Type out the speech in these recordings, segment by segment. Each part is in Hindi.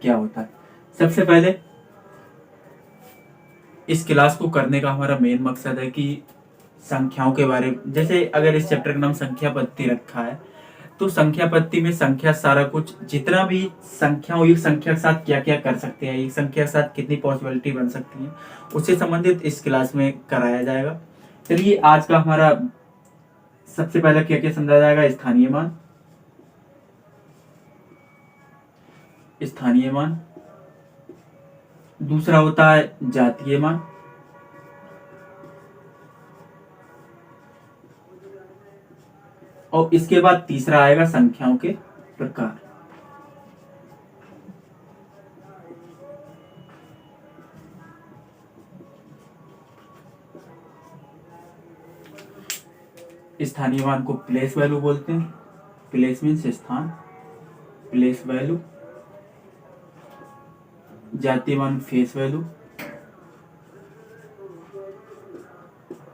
क्या होता है। सबसे पहले इस क्लास को करने का हमारा मेन मकसद है कि संख्याओं के बारे में, जैसे अगर इस चैप्टर का नाम संख्या पद्धति रखा है तो संख्या पद्धति में संख्या सारा कुछ जितना भी संख्या हो, एक संख्या के साथ क्या क्या कर सकते हैं, एक संख्या के साथ कितनी पॉसिबिलिटी बन सकती है, उससे संबंधित इस क्लास में कराया जाएगा। चलिए आज का हमारा सबसे पहले क्या क्या समझा जाएगा। स्थानीय मान, स्थानीय मान, दूसरा होता है जातीय मान, और इसके बाद तीसरा आएगा संख्याओं के प्रकार। स्थानीय मान को प्लेस वैल्यू बोलते हैं, प्लेस मीन्स स्थान, प्लेस वैल्यू। जातीय मान फेस वैल्यू।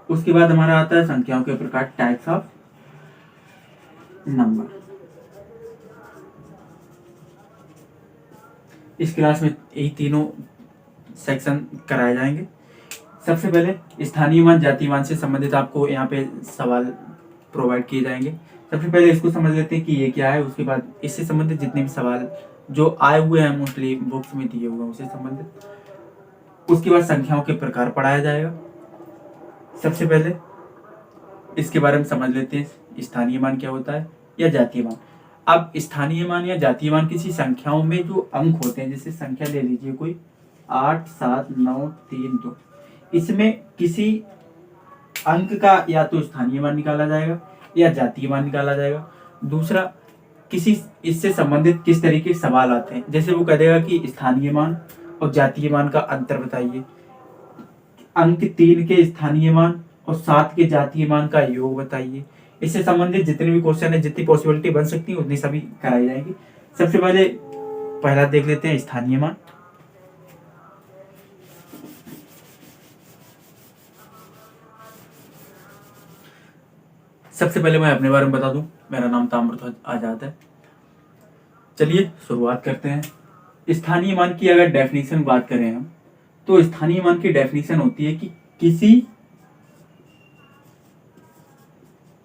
उसके बाद हमारा आता है संख्याओं के प्रकार, टाइप्स ऑफ नंबर। इस क्लास में यही तीनों सेक्शन कराए जाएंगे। सबसे पहले स्थानीय मान जातीय मान से संबंधित आपको यहाँ पे सवाल प्रोवाइड किए जाएंगे। सबसे पहले इसको समझ लेते हैं कि ये क्या है, उसके बाद इससे संबंधित जितने भी सवाल जो आए हुए हैं मोस्टली बुक्स में दिए हुए हैं उससे संबंधित। उसके बाद संख्याओं के प्रकार पढ़ाया जाएगा। सबसे पहले इसके बारे में समझ लेते हैं स्थानीय मान क्या होता है या जातीय मान। अब स्थानीय मान या जातीय मान किसी संख्याओं में जो अंक होते हैं, जैसे संख्या ले लीजिए कोई 8 7 9 3 2, इसमें किसी अंक का या तो स्थानीय मान निकाला जाएगा या जातीय मान निकाला जाएगा। दूसरा, किसी इससे संबंधित किस तरीके के सवाल आते हैं, जैसे वो कह देगा कि स्थानीय मान और जातीय मान का अंतर बताइए, अंक 3 के स्थानीय मान और 7 के जातीय मान का योग बताइए। इससे संबंधित जितने भी क्वेश्चन है, जितनी पॉसिबिलिटी बन सकती है उतनी सभी कराई जाएगी। सबसे पहले पहला देख लेते हैं स्थानीय मान। सबसे पहले मैं अपने बारे में बता दूं, मेरा नाम ताम्रध्वज आजाद है। चलिए शुरुआत करते हैं। स्थानीय मान की अगर डेफिनेशन बात करें हम, तो स्थानीय मान की डेफिनेशन होती है कि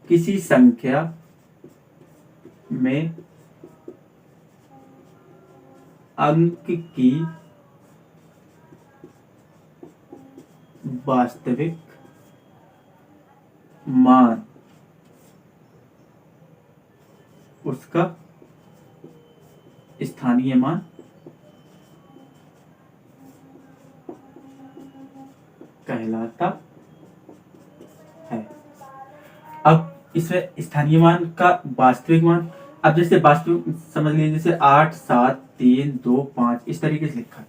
किसी संख्या में अंक की वास्तविक मान उसका स्थानीय मान कहलाता है। अब इसमें स्थानीय मान का वास्तविक मान, अब जैसे वास्तविक समझ लीजिए, जैसे 8 7 3 2 5 इस तरीके से लिखा है।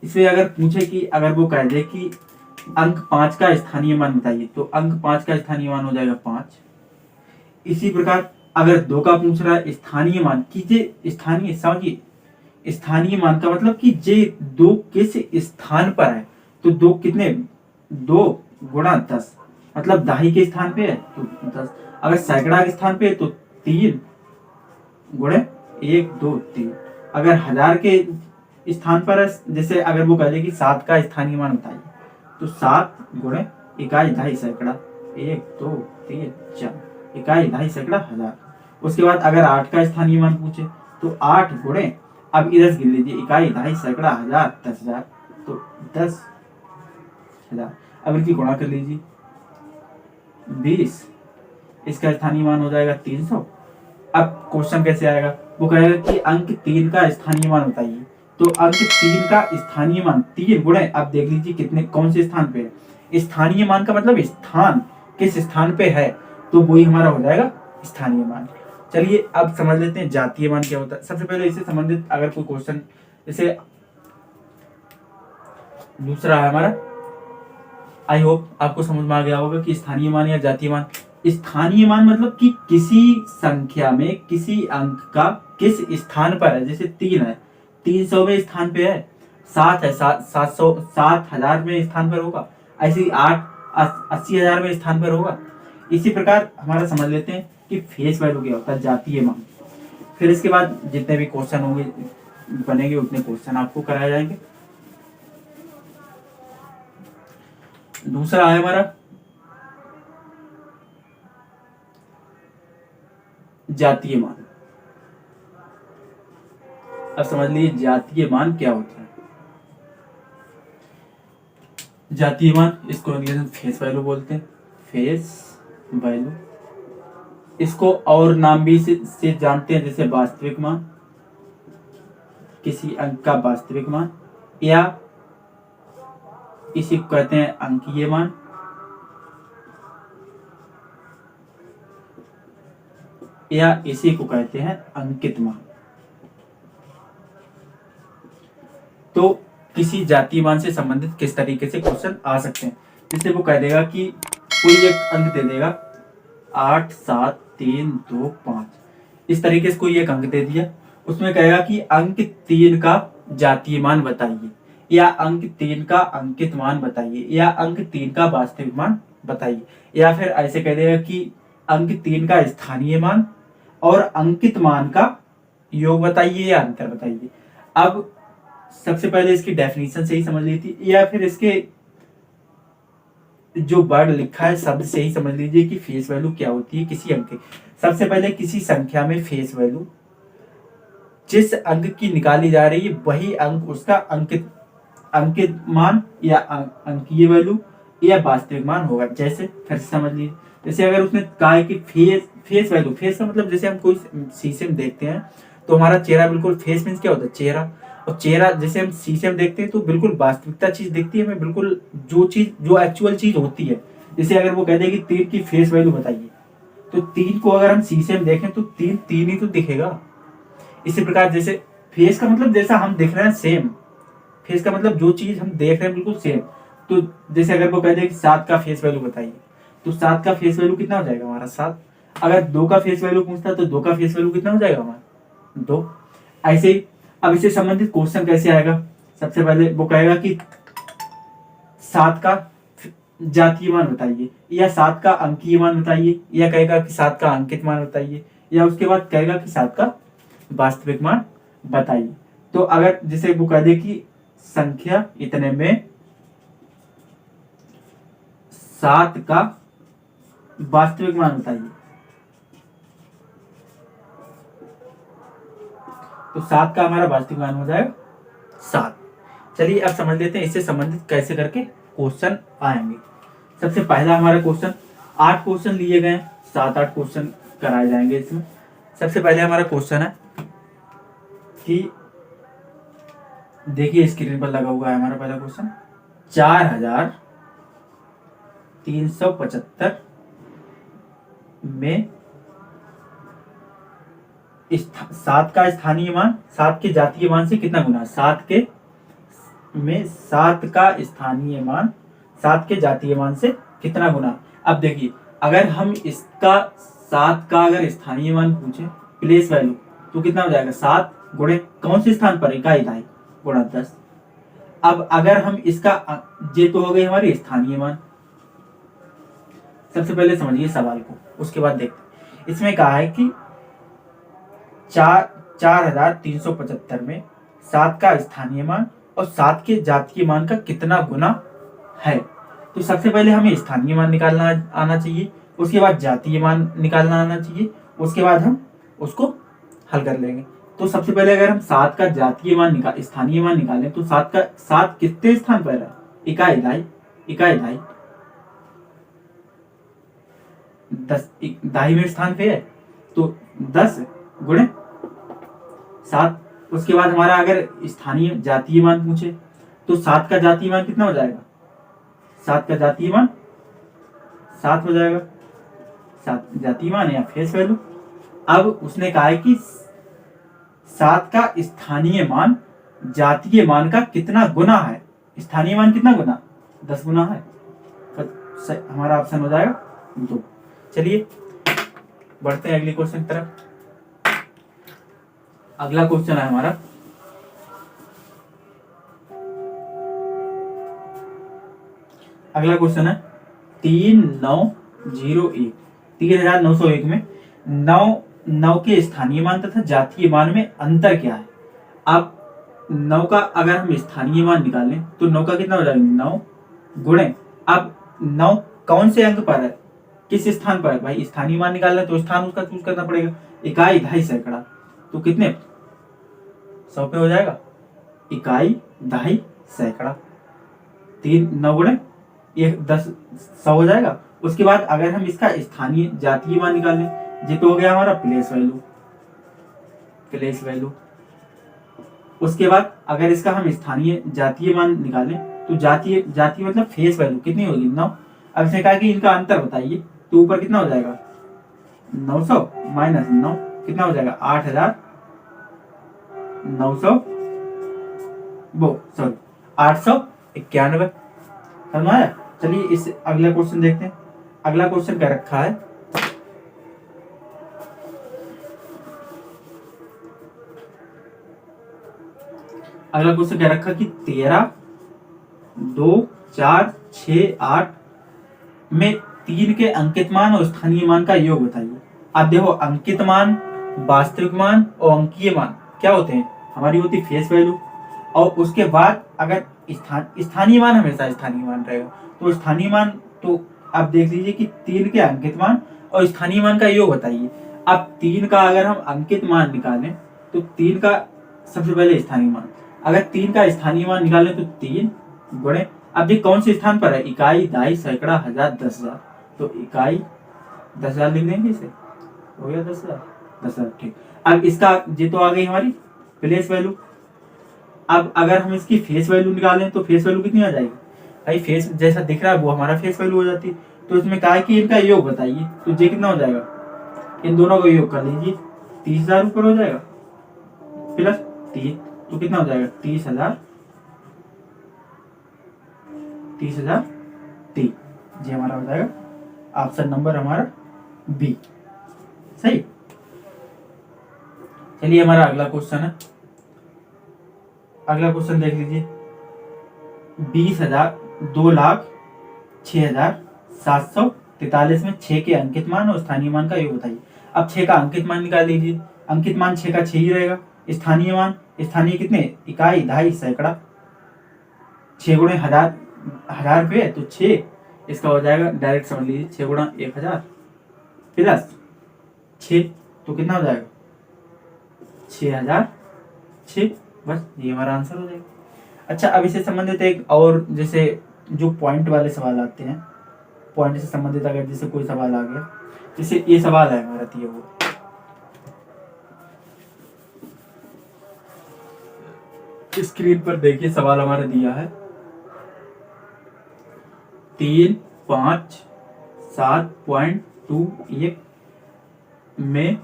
इसमें अगर पूछे कि अगर वो कह दे कि अंक 5 का स्थानीय मान बताइए, तो अंक 5 का स्थानीय मान हो जाएगा 5। इसी प्रकार अगर 2 का पूछ रहा है स्थानीय मान, कीजिए स्थानीय, समझिए स्थानीय मान का मतलब कि जे 2 किस स्थान पर है, तो 2 कितने, 2 गुणा 10, मतलब दाही के स्थान पे है तो 10, अगर सैकड़ा के स्थान पे है तो 3 गुणे 1 2 3, अगर हजार के स्थान पर है, जैसे अगर वो कह दे कि 7 का स्थानीय मान बताइए, तो 7 गुणे इकाई ढाई सैकड़ा, 1 2 3 4, इकाई ढाई सैकड़ा हजार। उसके बाद अगर 8 का स्थानीय मान पूछे तो 8 गुणे, अब इधर गिन लीजिए, इकाई ढाई सैकड़ा हजार 10,000, तो 10,000। अब इनकी गुणा कर लीजिए 20, इसका स्थानीय मान हो जाएगा 300। अब क्वेश्चन कैसे आएगा, वो कहेगा कि अंक 3 का स्थानीय मान बताइए, तो अंक 3 का स्थानीय मान 3 गुणे, अब देख लीजिए कितने, कौन से स्थान पे है। स्थानीय मान का मतलब स्थान, किस स्थान पे है, तो वही हमारा हो जाएगा स्थानीय मान। चलिए अब समझ लेते हैं जातीय मान क्या होता है। सबसे पहले इससे संबंधित अगर कोई क्वेश्चन, जैसे दूसरा है हमारा, आई होप आपको समझ में आ गया होगा कि स्थानीय मान या जातीय मान। स्थानीय मान मतलब कि किसी संख्या में किसी अंक का किस स्थान पर है, जैसे 3 है, 300वें स्थान पे है, 7 है, 700 7,000 में स्थान पर होगा, ऐसे 8 80,000 में स्थान पर होगा। इसी प्रकार हमारा समझ लेते हैं कि फेस वैल्यू क्या होता है, जातीय मान। फिर इसके बाद जितने भी क्वेश्चन होंगे बनेंगे उतने क्वेश्चन आपको कराए जाएंगे। दूसरा है हमारा जातीय मान। अब समझ लीजिए जातीय मान क्या होता है। जातीय मान, इसको अंग्रेजी में फेस वैल्यू बोलते हैं, फेस वैल्यू। इसको और नाम भी से जानते हैं, जैसे वास्तविक मान, किसी अंक का वास्तविक मान, या इसी को कहते हैं अंकीय मान, या इसी को कहते हैं अंकित मान। तो किसी जातीय मान से संबंधित किस तरीके से क्वेश्चन आ सकते हैं, जैसे वो कह देगा कि कोई एक अंक दे देगा 8 7 3 2 5, इस तरीके से कोई एक अंक दे दिया, उसमें कहेगा कि अंक 3 का जातीय मान बताइए, या अंक 3 का अंकित मान बताइए, या अंक 3 का वास्तविक मान बताइए, या फिर ऐसे कह देगा कि अंक 3 का स्थानीय मान और अंकित मान का योग बताइए या अंतर बताइए। अब सबसे पहले इसकी डेफिनेशन से ही समझ लीजिए, या फिर इसके जो वर्ड लिखा है शब्द से ही समझ लीजिए कि फेस वैल्यू क्या होती है किसी अंक की। सबसे पहले किसी संख्या में फेस वैल्यू जिस अंक की निकाली जा रही है वही अंक उसका अंकित अंकित मान या अंकीय वैल्यू या वास्तविक मान होगा। जैसे फिर से समझ लीजिए, जैसे अगर उसने कहा है कि फेस वैल्यू, फेस का मतलब जैसे हम कोई शीशे में देखते हैं तो हमारा चेहरा बिल्कुल, फेस मीन्स क्या होता है चेहरा, और चेहरा जैसे हम शीशे में देखते हैं तो बिल्कुल वास्तविकता चीज दिखती है हमें, बिल्कुल जो एक्चुअल चीज होती है। जैसे अगर वो कहते हैं कि 3 की फेस वैल्यू बताइए, तो 3 को अगर हम शीशे में देखें तो 3 3 ही तो दिखेगा। इसी प्रकार जैसे फेस का मतलब जैसा हम देख रहे हैं सेम, फेस का मतलब जो चीज हम देख रहे हैं बिल्कुल सेम। तो जैसे अगर वो कहते हैं कि 7 का फेस वैल्यू बताइए, तो 7 का फेस वैल्यू कितना हो जाएगा हमारा 7। अगर 2 का फेस वैल्यू पूछता है तो 2 का फेस वैल्यू कितना हो जाएगा हमारा 2। ऐसे ही अब इससे संबंधित क्वेश्चन कैसे आएगा, सबसे पहले वो कहेगा कि 7 का जातीय मान बताइए, या 7 का अंकीय मान बताइए, या कहेगा कि 7 का अंकित मान बताइए, या उसके बाद कहेगा कि 7 का वास्तविक मान बताइए। तो अगर जैसे वो कह दे कि संख्या इतने में 7 का वास्तविक मान बताइए, तो 7 का हमारा वास्तविक मान हो जाएगा 7। चलिए अब समझ लेते हैं इससे संबंधित कैसे करके क्वेश्चन आएंगे। सबसे पहला हमारा क्वेश्चन, 8 क्वेश्चन लिए गए, 7-8 क्वेश्चन कराए जाएंगे इसमें। सबसे पहले हमारा क्वेश्चन है कि देखिए स्क्रीन पर लगा हुआ है हमारा पहला क्वेश्चन, 4375 में 7 का स्थानीय मान 7 के जातीय मान से कितना गुना, 7 का स्थानीय मान 7 के जातीय मान से कितना गुना। अब देखिए अगर हम इसका 7 का अगर स्थानीय मान पूछे प्लेस वैल्यू, तो कितना हो जाएगा 7 गुणे कौन से स्थान पर, इकाई दहाई गुणा 10। अब अगर हम इसका ये तो हो गई हमारी स्थानीय मान। सबसे पहले समझिए सवाल को, उसके बाद देखते। इसमें कहा है कि 4375 में 7 का स्थानीय मान और 7 के जातीय मान का कितना गुना है। तो सबसे पहले हमें स्थानीय मान निकालना आना चाहिए, उसके बाद जातीय मान निकालना आना चाहिए, उसके बाद हम उसको हल कर लेंगे। तो सबसे पहले अगर हम 7 का जातीय मान स्थानीय मान निकालें तो 7 कितने स्थान पर है, इकाई दहाई 10 दाहिने स्थान पे है, तो 10 गुणे 7। उसके बाद हमारा अगर स्थानीय जातीय मान पूछे तो 7 का जातीय मान कितना हो जाएगा, 7 का जातीय मान 7 हो जाएगा, 7 जातीय मान या फेस वैल्यू। अब उसने कहा है कि 7 का स्थानीय मान जातीय मान का कितना गुना है, स्थानीय मान कितना गुना, 10 गुना है, तो हमारा ऑप्शन हो जाएगा 2। चलिए बढ़ते हैं अगले क्वेश्चन की तरफ। अगला क्वेश्चन है हमारा, अगला क्वेश्चन है 3901 में 9 के स्थानीय मान तथा जातीय मान में अंतर क्या है। अब 9 का अगर हम स्थानीय मान निकालें तो 9 का कितना हो जाएगा, 9 गुणे, अब 9 कौन से अंक पर है, किस स्थान पर है भाई, स्थानीय मान निकालना है तो स्थान उसका चूज करना पड़ेगा। इकाई, दहाई, सैकड़ा, तो कितने 100 पे हो जाएगा, इकाई, दहाई, सैकड़ा, 3 9 गुणे 1 10 100 हो जाएगा। उसके बाद अगर हम इसका स्थानीय जातीय मान निकालें, ये तो हो गया हमारा प्लेस वैल्यू, प्लेस वैल्यू। उसके बाद अगर इसका हम स्थानीय जातीय मान निकालें तो जातीय जातीय मतलब फेस वैल्यू कितनी होगी, 9। अब इसने कहा कि इनका अंतर बताइए, तो ऊपर कितना हो जाएगा 900 माइनस 9 कितना हो जाएगा 8900 वो सॉरी 891। समझ आया। चलिए इस अगला क्वेश्चन देखते हैं। अगला क्वेश्चन क्या रखा है, अगला क्वेश्चन क्या रखा कि 13 2 4 6 8 में 3 के अंकित मान और स्थानीय मान का योग बताइए। अब देखो अंकित मान, वास्तविक मान और अंकीय मान क्या होते हैं, हमारी होती फेस वैल्यू। और उसके बाद अगर स्थानीय मान हमेशा स्थानीय मान रहेगा, तो स्थानीय मान तो आप देख लीजिए कि 3 के अंकित मान और स्थानीय मान का योग बताइए। अब 3 का अगर हम अंकित मान निकालें तो 3 का सबसे पहले स्थानीय मान, अगर 3 का स्थानीय मान निकालें तो 3 गुणे, अब ये कौन से स्थान पर है, इकाई, दहाई, सैकड़ा, हजार, 10,000, तो इकाई 10,000 लिख देंगे, इसे हो गया 10,000 10,000 ठीक। अब इसका ये तो आ गई हमारी प्लेस वैल्यू। अब अगर हम इसकी फेस वैल्यू निकालें तो फेस वैल्यू कितनी आ जाएगी भाई, फेस जैसा दिख रहा है वो हमारा फेस वैल्यू हो जाती है। तो इसमें कहा है कि इनका योग बताइए, तो ये कितना हो जाएगा, इन दोनों का योग कर लीजिए, 30,000 ऊपर हो जाएगा प्लस 3, तो कितना हो जाएगा 30,000 30,000 3, ये हमारा हो जाएगा ऑप्शन नंबर हमारा बी सही। चलिए हमारा अगला क्वेश्चन है, अगला क्वेश्चन देख लीजिए, 20,000 2,06,743 में 6 के अंकित मान और स्थानीय मान का योग बताइए। अब 6 का अंकित मान निकाल लीजिए, अंकित मान 6 का 6 ही रहेगा, स्थानीय मान, स्थानीय कितने, इकाई, दहाई, सैकड़ा, 6 गुणे हजार, हजार पे तो 6, इसका हो जाएगा डायरेक्ट समझ लीजिए 6 गुणा 1,000 प्लस 6, तो कितना हो जाएगा 6,006, बस ये हमारा आंसर हो जाएगा। अच्छा अब इससे संबंधित एक और जैसे जो पॉइंट वाले सवाल आते हैं, पॉइंट से संबंधित अगर जैसे कोई सवाल आ गया, जैसे ये सवाल है हमारा दिया वो, स्क्रीन पर देखिए सवाल हमारा दिया है 357.21 में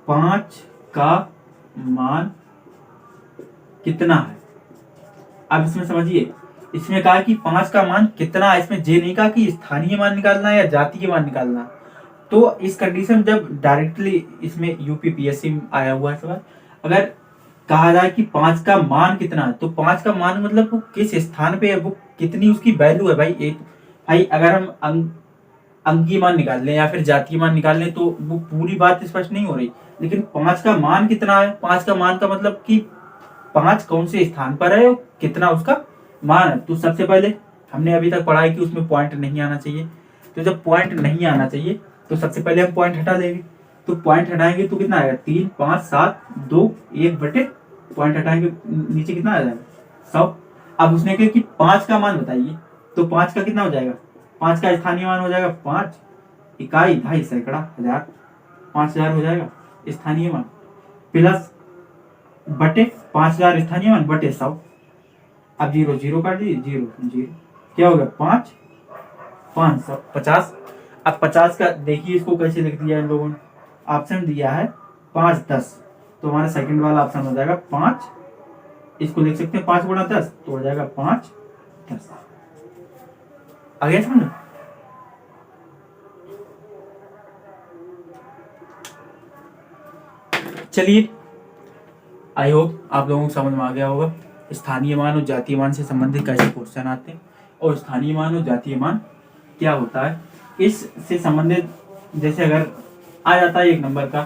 5 का मान कितना है। अब इसमें समझिए, इसमें कहा कि 5 का मान कितना है, इसमें ये नहीं कहा कि स्थानीय मान निकालना है या जातीय मान निकालना है। तो इस कंडीशन जब डायरेक्टली इसमें यूपीपीएससी में आया हुआ है सवाल, अगर कहा जाए कि 5 का मान कितना है, तो 5 का मान मतलब वो किस स्थान पे है, वो कितनी उसकी वैल्यू है भाई। एक भाई अगर हम अंकीय मान निकाल लें या फिर जातीय मान निकाल लें तो वो पूरी बात स्पष्ट नहीं हो रही, लेकिन 5 का मान कितना है, 5 का मान का मतलब कि 5 कौन से स्थान पर है, कितना उसका मान है। तो सबसे पहले हमने अभी तक पढ़ा है कि उसमें पॉइंट नहीं आना चाहिए, तो जब पॉइंट नहीं आना चाहिए तो सबसे पहले हम पॉइंट हटा देंगे। तो पॉइंट हटाएंगे तो कितना आएगा 3 5 7 2 1 बटे पॉइंट हटाएंगे नीचे कितना आ जाएगा 100। अब उसने कहा कि 5 का मान बताइए, तो 5 का कितना हो जाएगा, 5 का स्थानीय मान हो जाएगा 5, इकाई, दहाई, सैकड़ा, हजार, 5,000 हो जाएगा स्थानीय मान, प्लस बटे 5,000 स्थानीय मान बटे 100। अब 0 0 काट दीजिए, 0 0 क्या हो गया 5 550। अब 50 का देखिए इसको कैसे लिख दिया इन लोगों ने, ऑप्शन दिया है 5 10, तो हमारा सेकंड वाला ऑप्शन हो जाएगा 5, इसको लिख सकते हैं 5 गुणा 10, तो हो जाएगा 5 10। आ गया समझ। चलिए आई होप आप लोगों को समझ में आ गया होगा स्थानीय मान और जातीय मान से संबंधित कैसे क्वेश्चन आते हैं और स्थानीय मान और जातीय मान क्या होता है। इससे संबंधित जैसे अगर आ जाता है 1 नंबर का